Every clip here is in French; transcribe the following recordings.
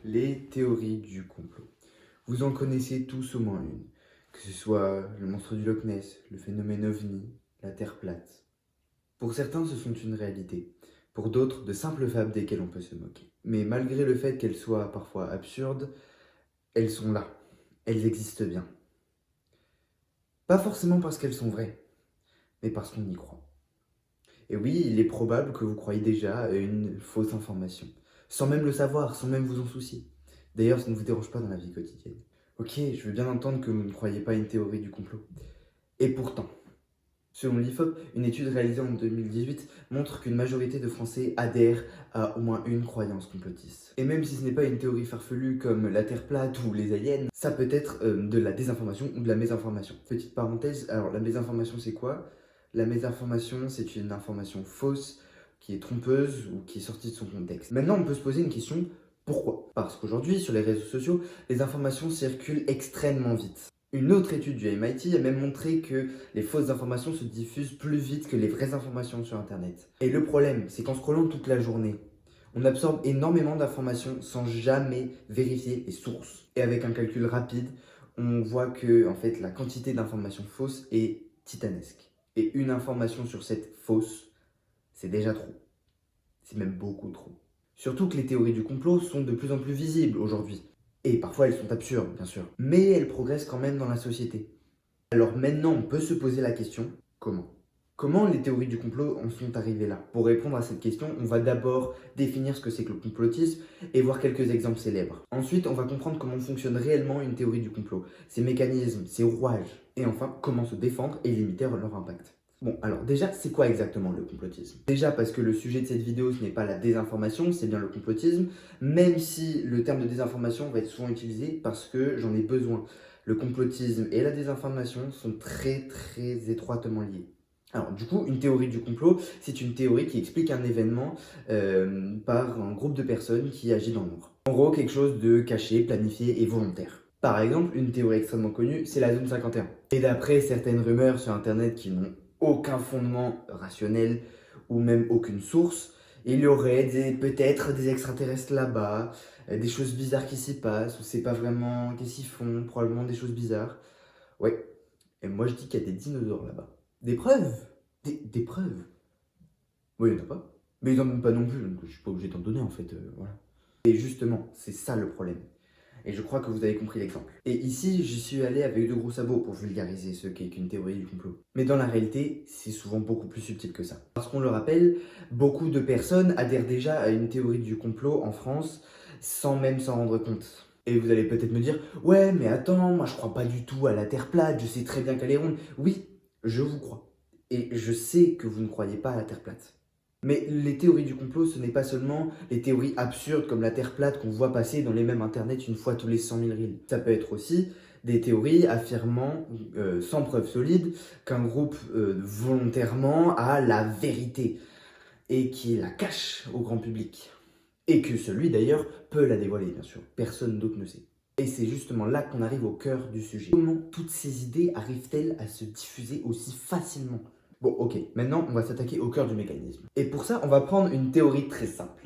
Les théories du complot. Vous en connaissez tous au moins une, que ce soit le monstre du Loch Ness, le phénomène OVNI, la Terre plate. Pour certains, ce sont une réalité. Pour d'autres, de simples fables desquelles on peut se moquer. Mais malgré le fait qu'elles soient parfois absurdes, elles sont là. Elles existent bien. Pas forcément parce qu'elles sont vraies, mais parce qu'on y croit. Et oui, il est probable que vous croyez déjà à une fausse information, sans même le savoir, sans même vous en soucier. D'ailleurs, ça ne vous dérange pas dans la vie quotidienne. Ok, je veux bien entendre que vous ne croyez pas à une théorie du complot. Et pourtant, selon l'IFOP, une étude réalisée en 2018 montre qu'une majorité de Français adhèrent à au moins une croyance complotiste. Et même si ce n'est pas une théorie farfelue comme la Terre plate ou les aliens, ça peut être de la désinformation ou de la mésinformation. Petite parenthèse, alors la mésinformation c'est quoi? La mésinformation c'est une information fausse qui est trompeuse ou qui est sortie de son contexte. Maintenant on peut se poser une question, pourquoi? Parce qu'aujourd'hui sur les réseaux sociaux, les informations circulent extrêmement vite. Une autre étude du MIT a même montré que les fausses informations se diffusent plus vite que les vraies informations sur Internet. Et le problème, c'est qu'en scrollant toute la journée, on absorbe énormément d'informations sans jamais vérifier les sources. Et avec un calcul rapide, on voit que en fait, la quantité d'informations fausses est titanesque. Et une information sur cette fausse, c'est déjà trop. C'est même beaucoup trop. Surtout que les théories du complot sont de plus en plus visibles aujourd'hui. Et parfois elles sont absurdes, bien sûr. Mais elles progressent quand même dans la société. Alors maintenant, on peut se poser la question, comment? Comment les théories du complot en sont arrivées là? Pour répondre à cette question, on va d'abord définir ce que c'est que le complotisme et voir quelques exemples célèbres. Ensuite, on va comprendre comment fonctionne réellement une théorie du complot, ses mécanismes, ses rouages. Et enfin, comment se défendre et limiter leur impact. Bon, alors déjà, c'est quoi exactement le complotisme? Déjà parce que le sujet de cette vidéo, ce n'est pas la désinformation, c'est bien le complotisme, même si le terme de désinformation va être souvent utilisé parce que j'en ai besoin. Le complotisme et la désinformation sont très étroitement liés. Alors du coup, une théorie du complot, c'est une théorie qui explique un événement par un groupe de personnes qui agit dans l'ombre. En gros, quelque chose de caché, planifié et volontaire. Par exemple, une théorie extrêmement connue, c'est la zone 51. Et d'après certaines rumeurs sur internet qui n'ont aucun fondement rationnel ou même aucune source, il y aurait peut-être des extraterrestres là-bas, des choses bizarres qui s'y passent, on sait pas vraiment qu'est-ce qu'ils font, probablement des choses bizarres. Ouais, et moi je dis qu'il y a des dinosaures là-bas. Des preuves? Des preuves? Oui, il n'y en a pas. Mais ils n'en donnent pas non plus, donc je suis pas obligé d'en donner en fait, voilà. Et justement, c'est ça le problème. Et je crois que vous avez compris l'exemple. Et ici, j'y suis allé avec de gros sabots pour vulgariser ce qu'est qu'une théorie du complot. Mais dans la réalité, c'est souvent beaucoup plus subtil que ça. Parce qu'on le rappelle, beaucoup de personnes adhèrent déjà à une théorie du complot en France sans même s'en rendre compte. Et vous allez peut-être me dire, ouais, mais attends, moi je crois pas du tout à la Terre plate, je sais très bien qu'elle est ronde. Oui, je vous crois. Et je sais que vous ne croyez pas à la Terre plate. Mais les théories du complot, ce n'est pas seulement les théories absurdes comme la Terre plate qu'on voit passer dans les mêmes internets une fois tous les 100 000 reels. Ça peut être aussi des théories affirmant, sans preuve solide, qu'un groupe volontairement a la vérité et qui la cache au grand public. Et que celui d'ailleurs peut la dévoiler, bien sûr. Personne d'autre ne sait. Et c'est justement là qu'on arrive au cœur du sujet. Comment toutes ces idées arrivent-elles à se diffuser aussi facilement? Bon, ok, maintenant on va s'attaquer au cœur du mécanisme. Et pour ça, on va prendre une théorie très simple.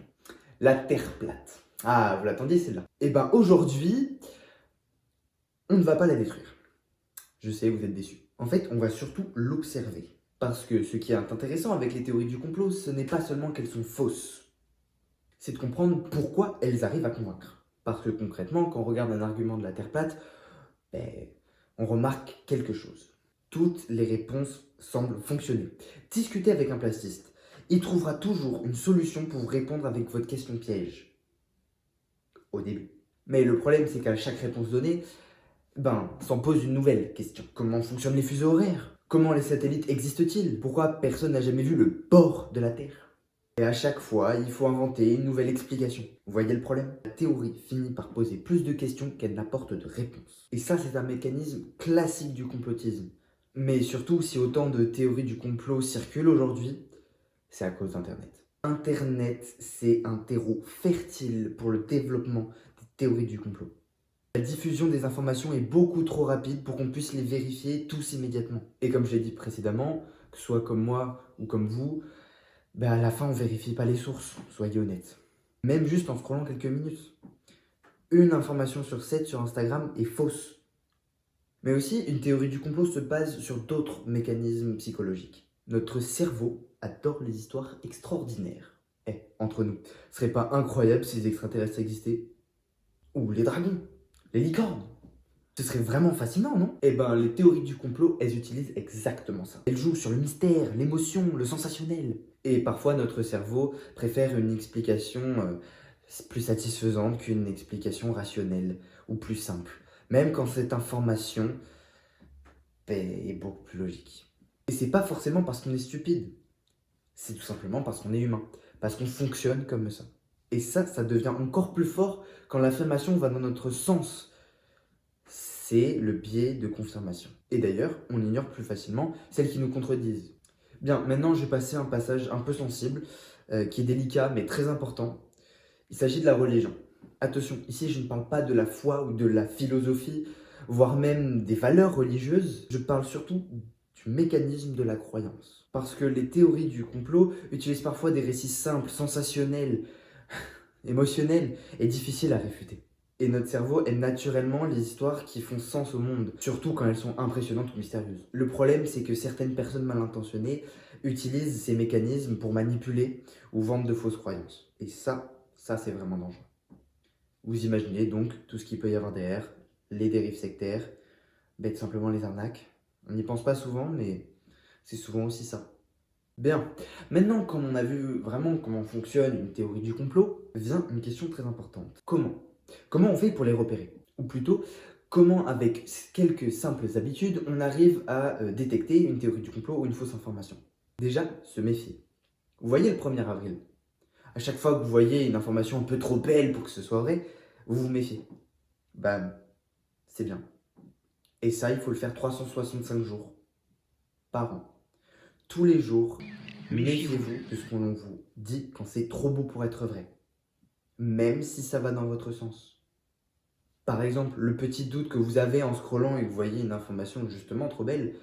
La Terre plate. Ah, vous l'attendiez celle-là? Eh ben aujourd'hui, on ne va pas la détruire. Je sais, vous êtes déçus. En fait, on va surtout l'observer. Parce que ce qui est intéressant avec les théories du complot, ce n'est pas seulement qu'elles sont fausses. C'est de comprendre pourquoi elles arrivent à convaincre. Parce que concrètement, quand on regarde un argument de la Terre plate, ben, on remarque quelque chose. Toutes les réponses semblent fonctionner. Discutez avec un plastiste. Il trouvera toujours une solution pour vous répondre avec votre question piège. Au début. Mais le problème, c'est qu'à chaque réponse donnée, s'en pose une nouvelle question. Comment fonctionnent les fuseaux horaires? Comment les satellites existent-ils? Pourquoi personne n'a jamais vu le bord de la Terre? Et à chaque fois, il faut inventer une nouvelle explication. Vous voyez le problème? La théorie finit par poser plus de questions qu'elle n'apporte de réponses. Et ça, c'est un mécanisme classique du complotisme. Mais surtout, si autant de théories du complot circulent aujourd'hui, c'est à cause d'Internet. Internet, c'est un terreau fertile pour le développement des théories du complot. La diffusion des informations est beaucoup trop rapide pour qu'on puisse les vérifier tous immédiatement. Et comme je l'ai dit précédemment, que ce soit comme moi ou comme vous, à la fin on vérifie pas les sources, soyez honnêtes. Même juste en scrollant quelques minutes. une information sur 7 sur Instagram est fausse. Mais aussi, une théorie du complot se base sur d'autres mécanismes psychologiques. Notre cerveau adore les histoires extraordinaires. Entre nous, ce serait pas incroyable si les extraterrestres existaient? Ou les dragons? Les licornes? Ce serait vraiment fascinant, non? Les théories du complot, elles utilisent exactement ça. Elles jouent sur le mystère, l'émotion, le sensationnel. Et parfois, notre cerveau préfère une explication plus satisfaisante qu'une explication rationnelle ou plus simple. Même quand cette information est beaucoup plus logique. Et c'est pas forcément parce qu'on est stupide. C'est tout simplement parce qu'on est humain. Parce qu'on fonctionne comme ça. Et ça devient encore plus fort quand l'affirmation va dans notre sens. C'est le biais de confirmation. Et d'ailleurs, on ignore plus facilement celles qui nous contredisent. Bien, maintenant je vais passer à un passage un peu sensible, qui est délicat mais très important. Il s'agit de la religion. Attention, ici je ne parle pas de la foi ou de la philosophie, voire même des valeurs religieuses. Je parle surtout du mécanisme de la croyance. Parce que les théories du complot utilisent parfois des récits simples, sensationnels, émotionnels et difficiles à réfuter. Et notre cerveau aime naturellement les histoires qui font sens au monde, surtout quand elles sont impressionnantes ou mystérieuses. Le problème, c'est que certaines personnes mal intentionnées utilisent ces mécanismes pour manipuler ou vendre de fausses croyances. Et ça c'est vraiment dangereux. Vous imaginez donc tout ce qu'il peut y avoir derrière, les dérives sectaires, tout simplement les arnaques. On n'y pense pas souvent, mais c'est souvent aussi ça. Bien, maintenant qu'on a vu vraiment comment fonctionne une théorie du complot, vient une question très importante. Comment on fait pour les repérer? Ou plutôt, comment avec quelques simples habitudes, on arrive à détecter une théorie du complot ou une fausse information? Déjà, se méfier. Vous voyez le 1er avril? À chaque fois que vous voyez une information un peu trop belle pour que ce soit vrai, vous vous méfiez. C'est bien. Et ça, il faut le faire 365 jours par an. Tous les jours, méfiez-vous de ce qu'on vous dit quand c'est trop beau pour être vrai. Même si ça va dans votre sens. Par exemple, le petit doute que vous avez en scrollant et que vous voyez une information justement trop belle,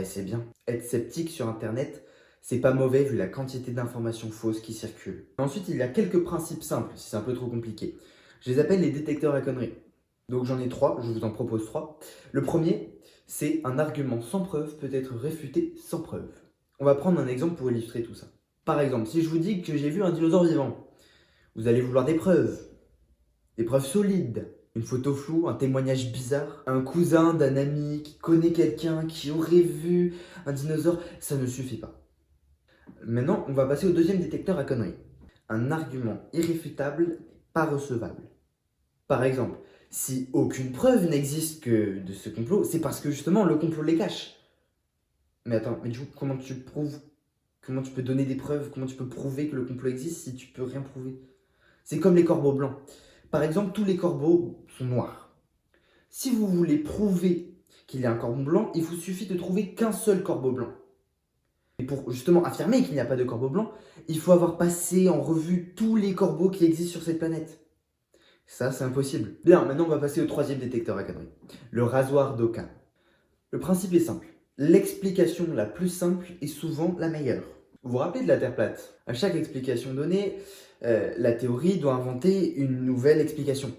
c'est bien. Être sceptique sur Internet, c'est pas mauvais vu la quantité d'informations fausses qui circulent. Ensuite, il y a quelques principes simples, si c'est un peu trop compliqué. Je les appelle les détecteurs à conneries. Donc j'en ai 3, je vous en propose 3. Le premier, c'est un argument sans preuve peut être réfuté sans preuve. On va prendre un exemple pour illustrer tout ça. Par exemple, si je vous dis que j'ai vu un dinosaure vivant, vous allez vouloir des preuves solides. Une photo floue, un témoignage bizarre, un cousin d'un ami qui connaît quelqu'un qui aurait vu un dinosaure, ça ne suffit pas. Maintenant, on va passer au deuxième détecteur à conneries. Un argument irréfutable, pas recevable. Par exemple, si aucune preuve n'existe que de ce complot, c'est parce que justement le complot les cache. Mais attends, du coup, comment tu prouves? Comment tu peux donner des preuves? Comment tu peux prouver que le complot existe si tu peux rien prouver? C'est comme les corbeaux blancs. Par exemple, tous les corbeaux sont noirs. Si vous voulez prouver qu'il y a un corbeau blanc, il vous suffit de trouver qu'un seul corbeau blanc. Et pour justement affirmer qu'il n'y a pas de corbeau blanc, il faut avoir passé en revue tous les corbeaux qui existent sur cette planète. Ça, c'est impossible. Bien, maintenant on va passer au troisième détecteur à conneries. Le rasoir d'Occam. Le principe est simple. L'explication la plus simple est souvent la meilleure. Vous vous rappelez de la Terre plate? À chaque explication donnée, la théorie doit inventer une nouvelle explication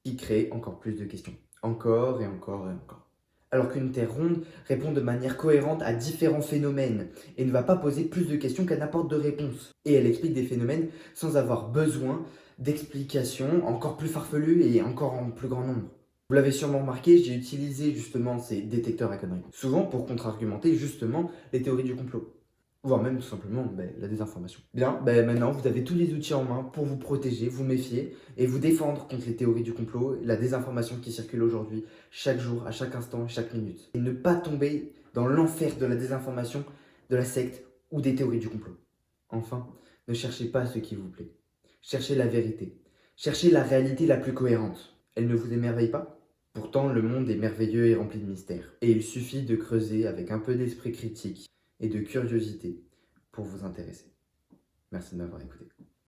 qui crée encore plus de questions. Encore et encore et encore. Alors qu'une Terre ronde répond de manière cohérente à différents phénomènes et ne va pas poser plus de questions qu'elle n'apporte de réponses. Et elle explique des phénomènes sans avoir besoin d'explications encore plus farfelues et encore en plus grand nombre. Vous l'avez sûrement remarqué, j'ai utilisé justement ces détecteurs à conneries, souvent pour contre-argumenter justement les théories du complot. Voire même tout simplement la désinformation. Bien, maintenant vous avez tous les outils en main pour vous protéger, vous méfier et vous défendre contre les théories du complot, la désinformation qui circule aujourd'hui, chaque jour, à chaque instant, chaque minute. Et ne pas tomber dans l'enfer de la désinformation, de la secte ou des théories du complot. Enfin, ne cherchez pas ce qui vous plaît. Cherchez la vérité. Cherchez la réalité la plus cohérente. Elle ne vous émerveille pas? Pourtant, le monde est merveilleux et rempli de mystères. Et il suffit de creuser avec un peu d'esprit critique et de curiosité pour vous intéresser. Merci de m'avoir écouté.